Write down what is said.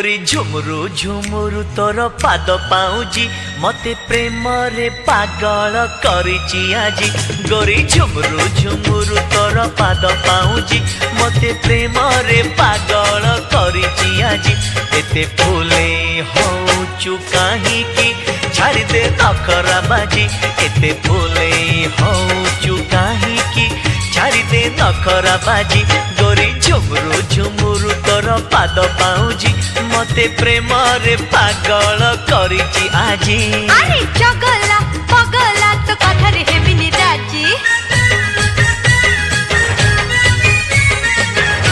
गोरी झुमुरु झुमुरु तोर पाद पाउजी मते प्रेम रे पागल करिची आजी गोरी झुमुरु झुमुरु तोर पाद पाउजी मते प्रेम रे पागल करिची आजी एते फूले होचु काहे की छाड़ी दे नखरा बाजी एते फूले होचु काहे की छाड़ी दे नखरा बाजी गोरी झुमुरु झुमुरु तोर पाद पाउजी मते प्रेम रे पागल करिची आजी अरे चगला पगला तो कथा रे हेबिनी राज